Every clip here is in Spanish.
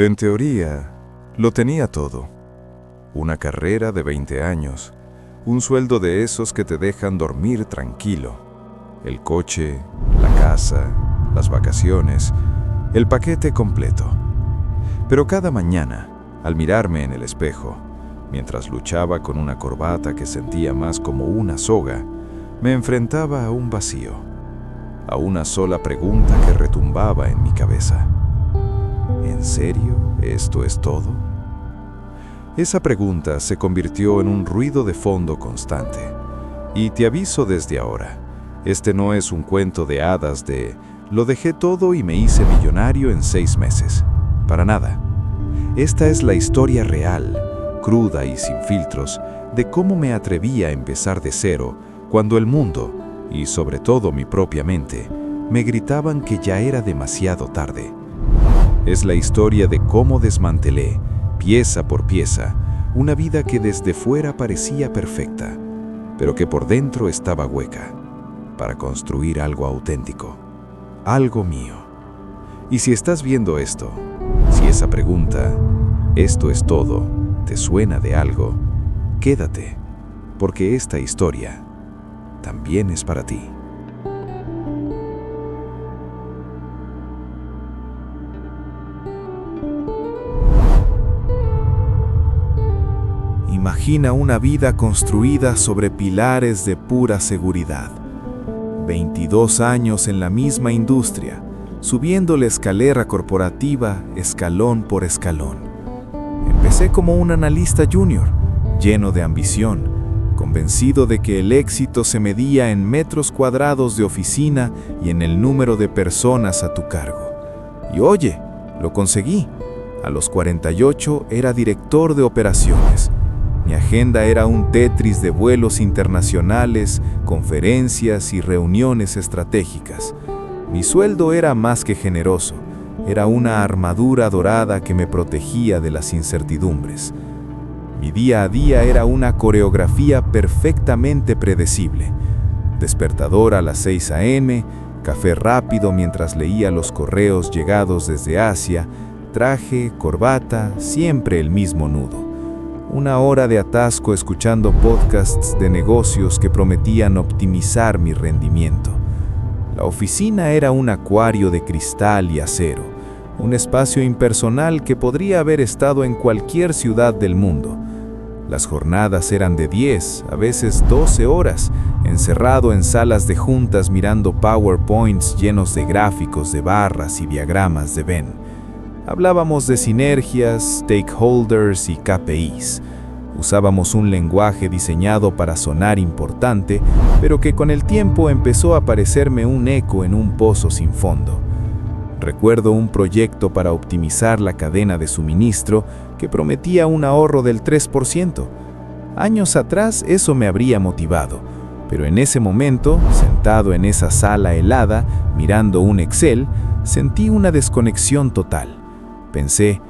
En teoría, lo tenía todo. Una carrera de 20 años, un sueldo de esos que te dejan dormir tranquilo, el coche, la casa, las vacaciones, el paquete completo. Pero cada mañana, al mirarme en el espejo, mientras luchaba con una corbata que sentía más como una soga, me enfrentaba a un vacío, a una sola pregunta que retumbaba en mi cabeza. ¿En serio esto es todo? Esa pregunta se convirtió en un ruido de fondo constante. Y te aviso desde ahora, este no es un cuento de hadas de lo dejé todo y me hice millonario en 6 meses. Para nada. Esta es la historia real, cruda y sin filtros, de cómo me atreví a empezar de cero cuando el mundo, y sobre todo mi propia mente, me gritaban que ya era demasiado tarde. Es la historia de cómo desmantelé, pieza por pieza, una vida que desde fuera parecía perfecta, pero que por dentro estaba hueca, para construir algo auténtico, algo mío. Y si estás viendo esto, si esa pregunta, ¿esto es todo?, te suena de algo, quédate, porque esta historia también es para ti. Imagina una vida construida sobre pilares de pura seguridad. 22 años en la misma industria, subiendo la escalera corporativa escalón por escalón. Empecé como un analista junior, lleno de ambición, convencido de que el éxito se medía en metros cuadrados de oficina y en el número de personas a tu cargo. Y oye, lo conseguí. A los 48 era director de operaciones. Mi agenda era un Tetris de vuelos internacionales, conferencias y reuniones estratégicas. Mi sueldo era más que generoso. Era una armadura dorada que me protegía de las incertidumbres. Mi día a día era una coreografía perfectamente predecible. Despertador a las 6 a.m., café rápido mientras leía los correos llegados desde Asia, traje, corbata, siempre el mismo nudo. Una hora de atasco escuchando podcasts de negocios que prometían optimizar mi rendimiento. La oficina era un acuario de cristal y acero, un espacio impersonal que podría haber estado en cualquier ciudad del mundo. Las jornadas eran de 10, a veces 12 horas, encerrado en salas de juntas mirando PowerPoints llenos de gráficos de barras y diagramas de Venn. Hablábamos de sinergias, stakeholders y KPIs. Usábamos un lenguaje diseñado para sonar importante, pero que con el tiempo empezó a parecerme un eco en un pozo sin fondo. Recuerdo un proyecto para optimizar la cadena de suministro que prometía un ahorro del 3%. Años atrás eso me habría motivado, pero en ese momento, sentado en esa sala helada, mirando un Excel, sentí una desconexión total. Pensé,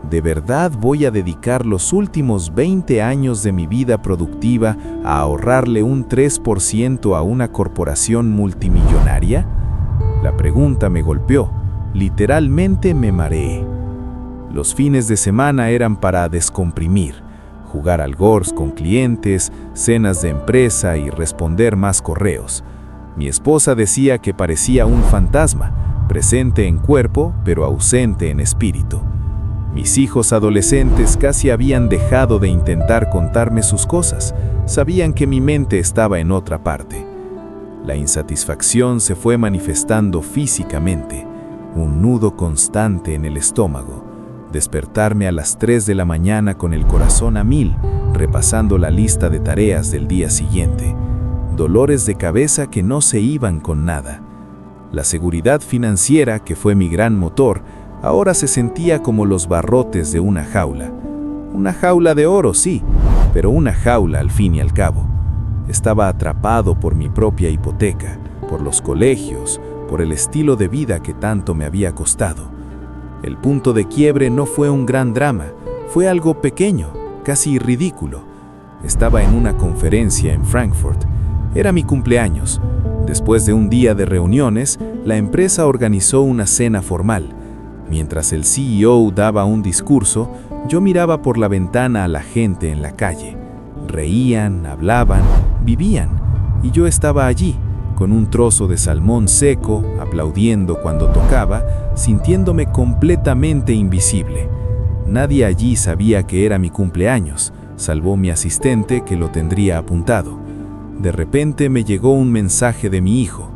¿de verdad voy a dedicar los últimos 20 años de mi vida productiva a ahorrarle un 3% a una corporación multimillonaria? La pregunta me golpeó, literalmente me mareé. Los fines de semana eran para descomprimir, jugar al golf con clientes, cenas de empresa y responder más correos. Mi esposa decía que parecía un fantasma, presente en cuerpo, pero ausente en espíritu. Mis hijos adolescentes casi habían dejado de intentar contarme sus cosas, sabían que mi mente estaba en otra parte. La insatisfacción se fue manifestando físicamente, un nudo constante en el estómago, despertarme a las 3 de la mañana con el corazón a 1000, repasando la lista de tareas del día siguiente, dolores de cabeza que no se iban con nada. La seguridad financiera, que fue mi gran motor, ahora se sentía como los barrotes de una jaula. Una jaula de oro, sí, pero una jaula al fin y al cabo. Estaba atrapado por mi propia hipoteca, por los colegios, por el estilo de vida que tanto me había costado. El punto de quiebre no fue un gran drama, fue algo pequeño, casi ridículo. Estaba en una conferencia en Frankfurt. Era mi cumpleaños. Después de un día de reuniones, la empresa organizó una cena formal. Mientras el CEO daba un discurso, yo miraba por la ventana a la gente en la calle. Reían, hablaban, vivían, y yo estaba allí, con un trozo de salmón seco, aplaudiendo cuando tocaba, sintiéndome completamente invisible. Nadie allí sabía que era mi cumpleaños, salvo mi asistente que lo tendría apuntado. De repente me llegó un mensaje de mi hijo.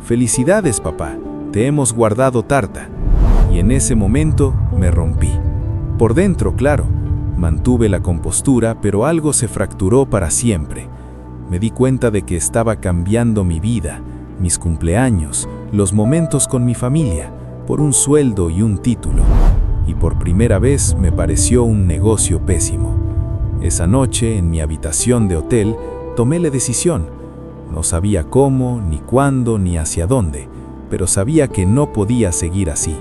«Felicidades, papá, te hemos guardado tarta». Y en ese momento me rompí. Por dentro, claro, mantuve la compostura, pero algo se fracturó para siempre. Me di cuenta de que estaba cambiando mi vida, mis cumpleaños, los momentos con mi familia, por un sueldo y un título. Y por primera vez me pareció un negocio pésimo. Esa noche, en mi habitación de hotel, tomé la decisión. No sabía cómo, ni cuándo, ni hacia dónde, pero sabía que no podía seguir así.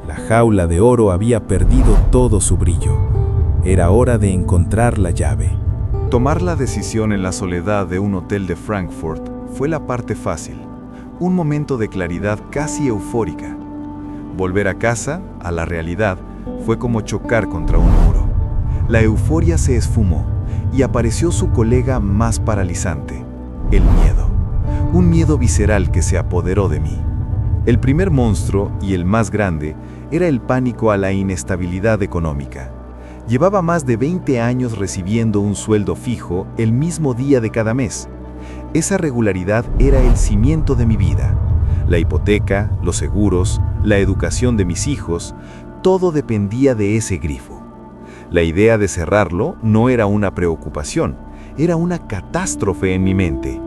La jaula de oro había perdido todo su brillo. Era hora de encontrar la llave. Tomar la decisión en la soledad de un hotel de Frankfurt fue la parte fácil, un momento de claridad casi eufórica. Volver a casa, a la realidad, fue como chocar contra un muro. La euforia se esfumó y apareció su colega más paralizante, el miedo. Un miedo visceral que se apoderó de mí. El primer monstruo, y el más grande, era el pánico a la inestabilidad económica. Llevaba más de 20 años recibiendo un sueldo fijo el mismo día de cada mes. Esa regularidad era el cimiento de mi vida. La hipoteca, los seguros, la educación de mis hijos, todo dependía de ese grifo. La idea de cerrarlo no era una preocupación, era una catástrofe en mi mente.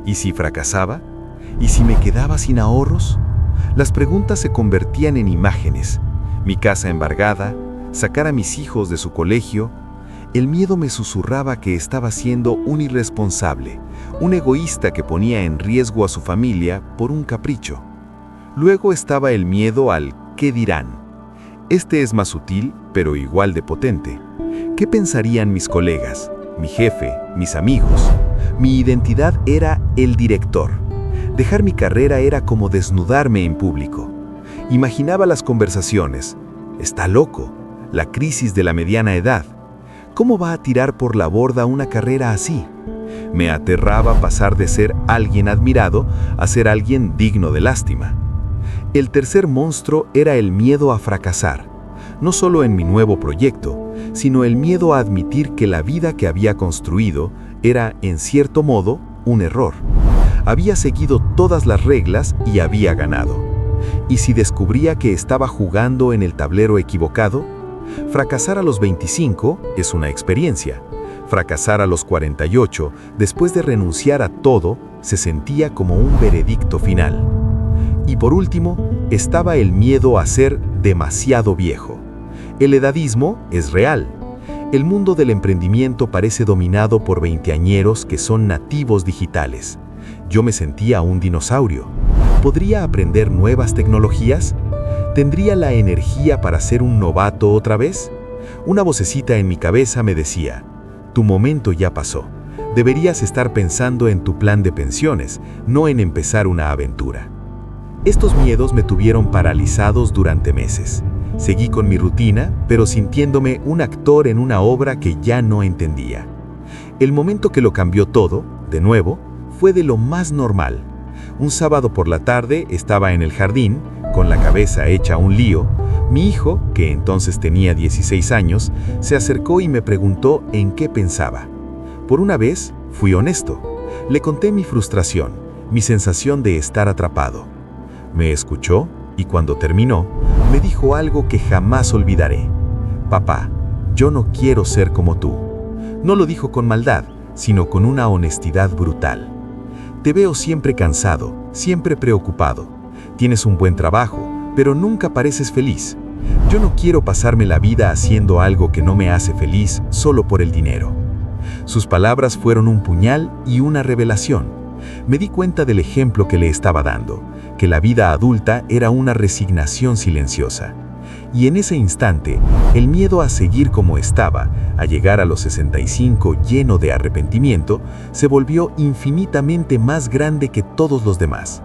¿Y si fracasaba? ¿Y si me quedaba sin ahorros? Las preguntas se convertían en imágenes. Mi casa embargada, sacar a mis hijos de su colegio. El miedo me susurraba que estaba siendo un irresponsable, un egoísta que ponía en riesgo a su familia por un capricho. Luego estaba el miedo al ¿qué dirán? Este es más sutil, pero igual de potente. ¿Qué pensarían mis colegas, mi jefe, mis amigos? Mi identidad era el director. Dejar mi carrera era como desnudarme en público. Imaginaba las conversaciones. Está loco. La crisis de la mediana edad. ¿Cómo va a tirar por la borda una carrera así? Me aterraba pasar de ser alguien admirado a ser alguien digno de lástima. El tercer monstruo era el miedo a fracasar. No solo en mi nuevo proyecto, sino el miedo a admitir que la vida que había construido era, en cierto modo, un error. Había seguido todas las reglas y había ganado. ¿Y si descubría que estaba jugando en el tablero equivocado? Fracasar a los 25 es una experiencia. Fracasar a los 48, después de renunciar a todo, se sentía como un veredicto final. Y por último, estaba el miedo a ser demasiado viejo. El edadismo es real. El mundo del emprendimiento parece dominado por veinteañeros que son nativos digitales. Yo me sentía un dinosaurio. ¿Podría aprender nuevas tecnologías? ¿Tendría la energía para ser un novato otra vez? Una vocecita en mi cabeza me decía, tu momento ya pasó. Deberías estar pensando en tu plan de pensiones, no en empezar una aventura. Estos miedos me tuvieron paralizados durante meses. Seguí con mi rutina, pero sintiéndome un actor en una obra que ya no entendía. El momento que lo cambió todo, de nuevo, fue de lo más normal. Un sábado por la tarde estaba en el jardín, con la cabeza hecha un lío. Mi hijo, que entonces tenía 16 años, se acercó y me preguntó en qué pensaba. Por una vez, fui honesto. Le conté mi frustración, mi sensación de estar atrapado. Me escuchó y cuando terminó, me dijo algo que jamás olvidaré. Papá, yo no quiero ser como tú. No lo dijo con maldad, sino con una honestidad brutal. Te veo siempre cansado, siempre preocupado. Tienes un buen trabajo, pero nunca pareces feliz. Yo no quiero pasarme la vida haciendo algo que no me hace feliz solo por el dinero. Sus palabras fueron un puñal y una revelación. Me di cuenta del ejemplo que le estaba dando, que la vida adulta era una resignación silenciosa. Y en ese instante, el miedo a seguir como estaba, a llegar a los 65 lleno de arrepentimiento, se volvió infinitamente más grande que todos los demás.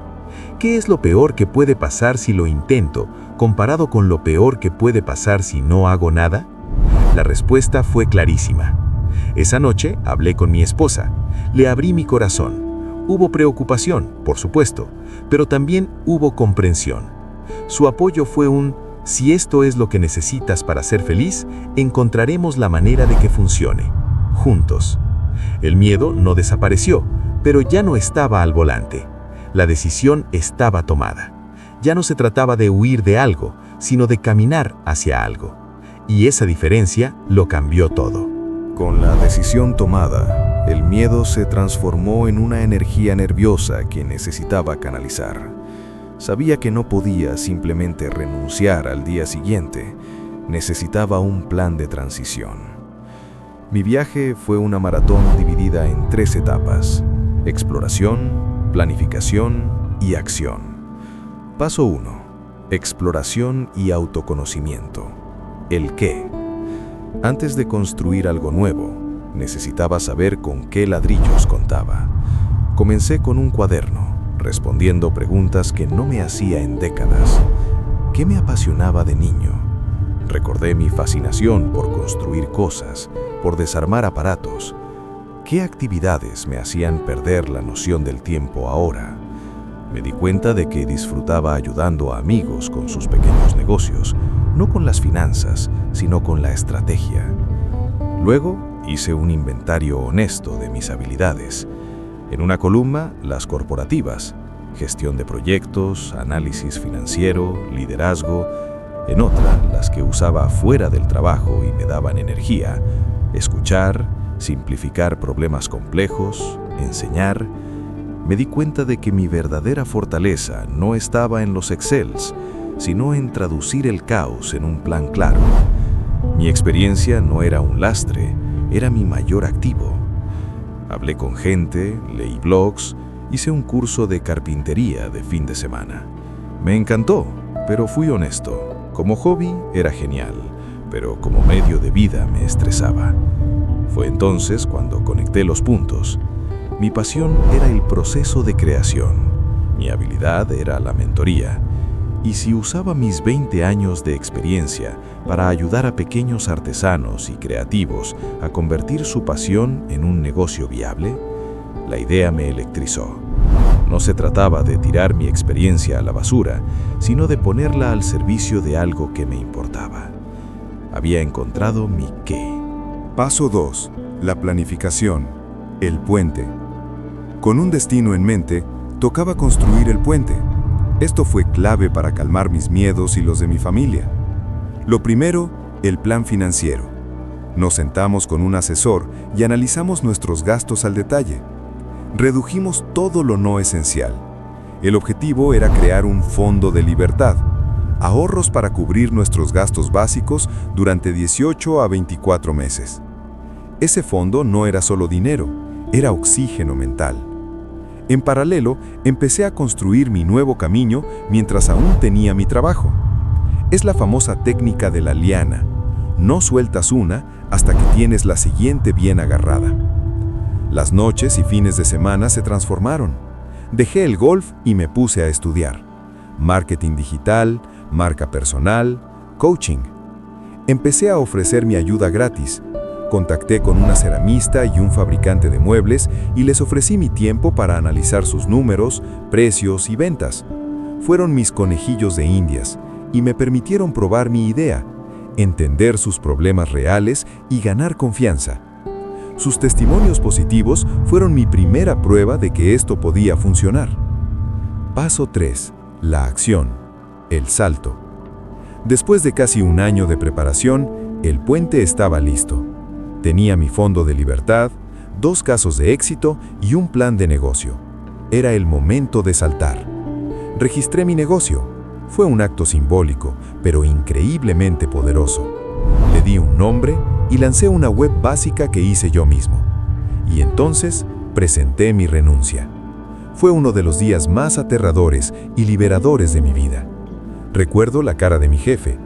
¿Qué es lo peor que puede pasar si lo intento, comparado con lo peor que puede pasar si no hago nada? La respuesta fue clarísima. Esa noche hablé con mi esposa, le abrí mi corazón. Hubo preocupación, por supuesto, pero también hubo comprensión. Su apoyo fue si esto es lo que necesitas para ser feliz, encontraremos la manera de que funcione, juntos. El miedo no desapareció, pero ya no estaba al volante. La decisión estaba tomada. Ya no se trataba de huir de algo, sino de caminar hacia algo. Y esa diferencia lo cambió todo. Con la decisión tomada, el miedo se transformó en una energía nerviosa que necesitaba canalizar. Sabía que no podía simplemente renunciar al día siguiente. Necesitaba un plan de transición. Mi viaje fue una maratón dividida en 3 etapas: exploración, planificación y acción. Paso 1. Exploración y autoconocimiento. ¿El qué? Antes de construir algo nuevo, necesitaba saber con qué ladrillos contaba. Comencé con un cuaderno, respondiendo preguntas que no me hacía en décadas. ¿Qué me apasionaba de niño? Recordé mi fascinación por construir cosas, por desarmar aparatos. ¿Qué actividades me hacían perder la noción del tiempo ahora? Me di cuenta de que disfrutaba ayudando a amigos con sus pequeños negocios, no con las finanzas, sino con la estrategia. Luego hice un inventario honesto de mis habilidades. En una columna, las corporativas, gestión de proyectos, análisis financiero, liderazgo. En otra, las que usaba fuera del trabajo y me daban energía, escuchar, simplificar problemas complejos, enseñar. Me di cuenta de que mi verdadera fortaleza no estaba en los Excels, sino en traducir el caos en un plan claro. Mi experiencia no era un lastre, era mi mayor activo. Hablé con gente, leí blogs, hice un curso de carpintería de fin de semana. Me encantó, pero fui honesto. Como hobby era genial, pero como medio de vida me estresaba. Fue entonces cuando conecté los puntos. Mi pasión era el proceso de creación, mi habilidad era la mentoría, y si usaba mis 20 años de experiencia para ayudar a pequeños artesanos y creativos a convertir su pasión en un negocio viable, la idea me electrizó. No se trataba de tirar mi experiencia a la basura, sino de ponerla al servicio de algo que me importaba. Había encontrado mi qué. Paso 2. La planificación. El puente. Con un destino en mente, tocaba construir el puente. Esto fue clave para calmar mis miedos y los de mi familia. Lo primero, el plan financiero. Nos sentamos con un asesor y analizamos nuestros gastos al detalle. Redujimos todo lo no esencial. El objetivo era crear un fondo de libertad, ahorros para cubrir nuestros gastos básicos durante 18 a 24 meses. Ese fondo no era solo dinero, era oxígeno mental. En paralelo, empecé a construir mi nuevo camino mientras aún tenía mi trabajo. Es la famosa técnica de la liana. No sueltas una hasta que tienes la siguiente bien agarrada. Las noches y fines de semana se transformaron. Dejé el golf y me puse a estudiar. Marketing digital, marca personal, coaching. Empecé a ofrecer mi ayuda gratis. Contacté con una ceramista y un fabricante de muebles y les ofrecí mi tiempo para analizar sus números, precios y ventas. Fueron mis conejillos de indias y me permitieron probar mi idea, entender sus problemas reales y ganar confianza. Sus testimonios positivos fueron mi primera prueba de que esto podía funcionar. Paso 3. La acción. El salto. Después de casi un año de preparación, el puente estaba listo. Tenía mi fondo de libertad, 2 casos de éxito y un plan de negocio. Era el momento de saltar. Registré mi negocio. Fue un acto simbólico, pero increíblemente poderoso. Le di un nombre y lancé una web básica que hice yo mismo. Y entonces presenté mi renuncia. Fue uno de los días más aterradores y liberadores de mi vida. Recuerdo la cara de mi jefe,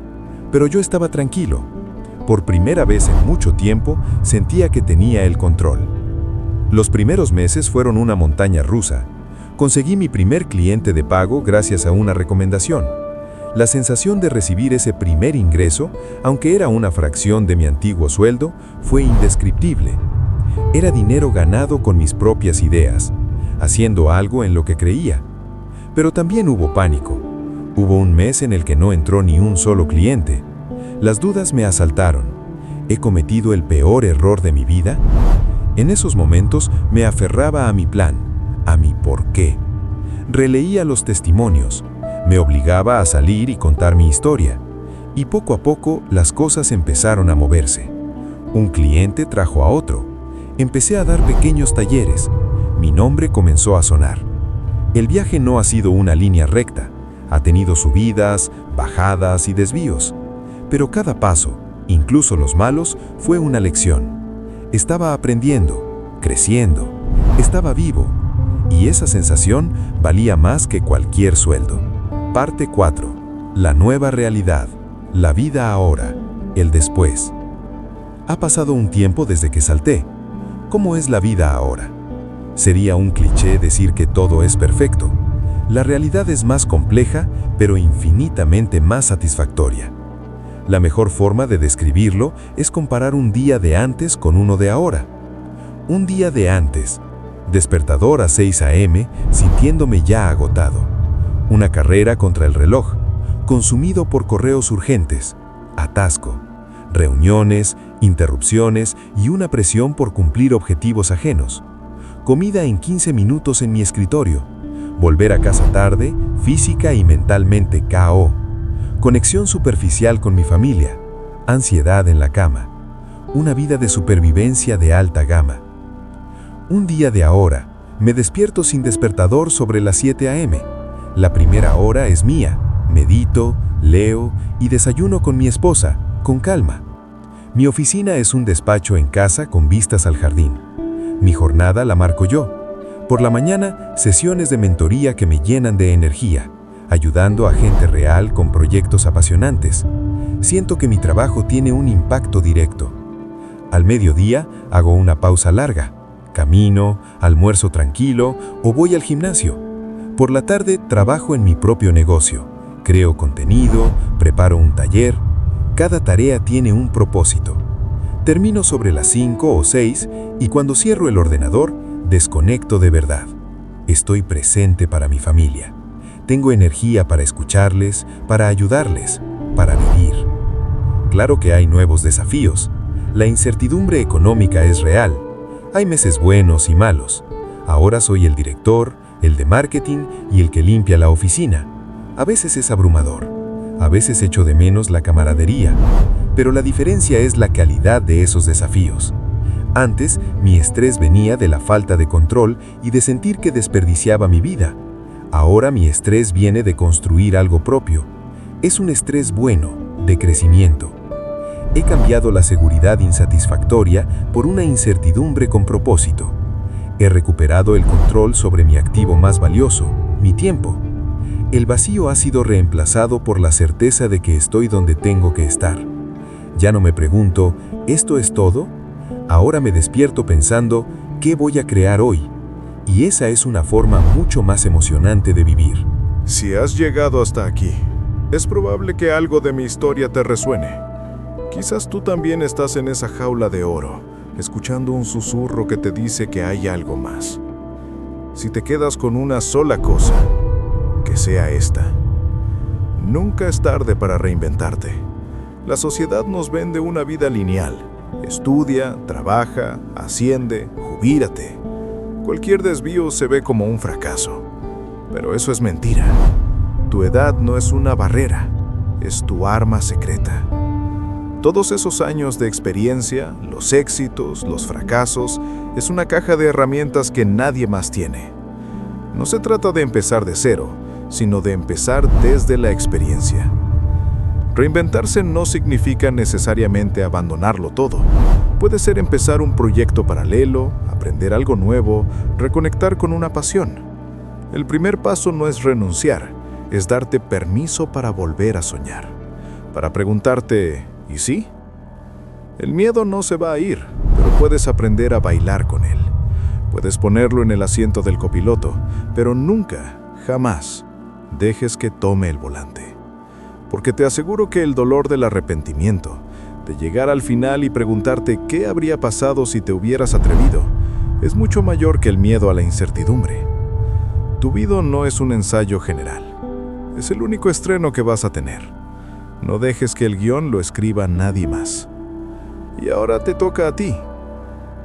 pero yo estaba tranquilo. Por primera vez en mucho tiempo, sentía que tenía el control. Los primeros meses fueron una montaña rusa. Conseguí mi primer cliente de pago gracias a una recomendación. La sensación de recibir ese primer ingreso, aunque era una fracción de mi antiguo sueldo, fue indescriptible. Era dinero ganado con mis propias ideas, haciendo algo en lo que creía. Pero también hubo pánico. Hubo un mes en el que no entró ni un solo cliente. Las dudas me asaltaron. ¿He cometido el peor error de mi vida? En esos momentos me aferraba a mi plan, a mi por qué. Releía los testimonios, me obligaba a salir y contar mi historia. Y poco a poco las cosas empezaron a moverse. Un cliente trajo a otro. Empecé a dar pequeños talleres. Mi nombre comenzó a sonar. El viaje no ha sido una línea recta. Ha tenido subidas, bajadas y desvíos. Pero cada paso, incluso los malos, fue una lección. Estaba aprendiendo, creciendo, estaba vivo. Y esa sensación valía más que cualquier sueldo. Parte 4. La nueva realidad. La vida ahora. El después. Ha pasado un tiempo desde que salté. ¿Cómo es la vida ahora? Sería un cliché decir que todo es perfecto. La realidad es más compleja, pero infinitamente más satisfactoria. La mejor forma de describirlo es comparar un día de antes con uno de ahora. Un día de antes. Despertador a 6 a.m., sintiéndome ya agotado. Una carrera contra el reloj, consumido por correos urgentes, atasco, reuniones, interrupciones y una presión por cumplir objetivos ajenos. Comida en 15 minutos en mi escritorio. Volver a casa tarde, física y mentalmente KO. Conexión superficial con mi familia. Ansiedad en la cama. Una vida de supervivencia de alta gama. Un día de ahora, me despierto sin despertador sobre las 7 a.m. La primera hora es mía. Medito, leo y desayuno con mi esposa, con calma. Mi oficina es un despacho en casa con vistas al jardín. Mi jornada la marco yo. Por la mañana, sesiones de mentoría que me llenan de energía, ayudando a gente real con proyectos apasionantes. Siento que mi trabajo tiene un impacto directo. Al mediodía, hago una pausa larga. Camino, almuerzo tranquilo o voy al gimnasio. Por la tarde, trabajo en mi propio negocio. Creo contenido, preparo un taller. Cada tarea tiene un propósito. Termino sobre las 5 o 6 y cuando cierro el ordenador, desconecto de verdad. Estoy presente para mi familia. Tengo energía para escucharles, para ayudarles, para vivir. Claro que hay nuevos desafíos. La incertidumbre económica es real. Hay meses buenos y malos. Ahora soy el director, el de marketing y el que limpia la oficina. A veces es abrumador. A veces echo de menos la camaradería. Pero la diferencia es la calidad de esos desafíos. Antes, mi estrés venía de la falta de control y de sentir que desperdiciaba mi vida. Ahora mi estrés viene de construir algo propio. Es un estrés bueno, de crecimiento. He cambiado la seguridad insatisfactoria por una incertidumbre con propósito. He recuperado el control sobre mi activo más valioso, mi tiempo. El vacío ha sido reemplazado por la certeza de que estoy donde tengo que estar. Ya no me pregunto, ¿esto es todo? Ahora me despierto pensando, ¿qué voy a crear hoy? Y esa es una forma mucho más emocionante de vivir. Si has llegado hasta aquí, es probable que algo de mi historia te resuene. Quizás tú también estás en esa jaula de oro, escuchando un susurro que te dice que hay algo más. Si te quedas con una sola cosa, que sea esta. Nunca es tarde para reinventarte. La sociedad nos vende una vida lineal. Estudia, trabaja, asciende, jubílate. Cualquier desvío se ve como un fracaso. Pero eso es mentira. Tu edad no es una barrera, es tu arma secreta. Todos esos años de experiencia, los éxitos, los fracasos, es una caja de herramientas que nadie más tiene. No se trata de empezar de cero, sino de empezar desde la experiencia. Reinventarse no significa necesariamente abandonarlo todo. Puede ser empezar un proyecto paralelo, aprender algo nuevo, reconectar con una pasión. El primer paso no es renunciar, es darte permiso para volver a soñar. Para preguntarte, ¿y sí? El miedo no se va a ir, pero puedes aprender a bailar con él. Puedes ponerlo en el asiento del copiloto, pero nunca, jamás, dejes que tome el volante. Porque te aseguro que el dolor del arrepentimiento, de llegar al final y preguntarte qué habría pasado si te hubieras atrevido, es mucho mayor que el miedo a la incertidumbre. Tu vida no es un ensayo general. Es el único estreno que vas a tener. No dejes que el guión lo escriba nadie más. Y ahora te toca a ti.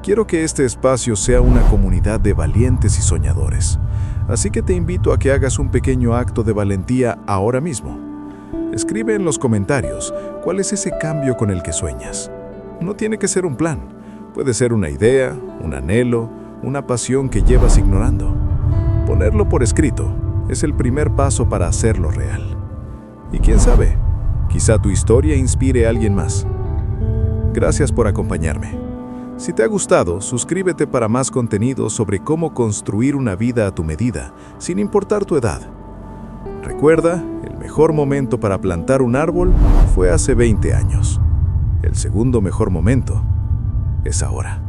Quiero que este espacio sea una comunidad de valientes y soñadores. Así que te invito a que hagas un pequeño acto de valentía ahora mismo. Escribe en los comentarios cuál es ese cambio con el que sueñas. No tiene que ser un plan. Puede ser una idea, un anhelo, una pasión que llevas ignorando. Ponerlo por escrito es el primer paso para hacerlo real. Y quién sabe, quizá tu historia inspire a alguien más. Gracias por acompañarme. Si te ha gustado, suscríbete para más contenido sobre cómo construir una vida a tu medida, sin importar tu edad. Recuerda, el mejor momento para plantar un árbol fue hace 20 años. El segundo mejor momento es ahora.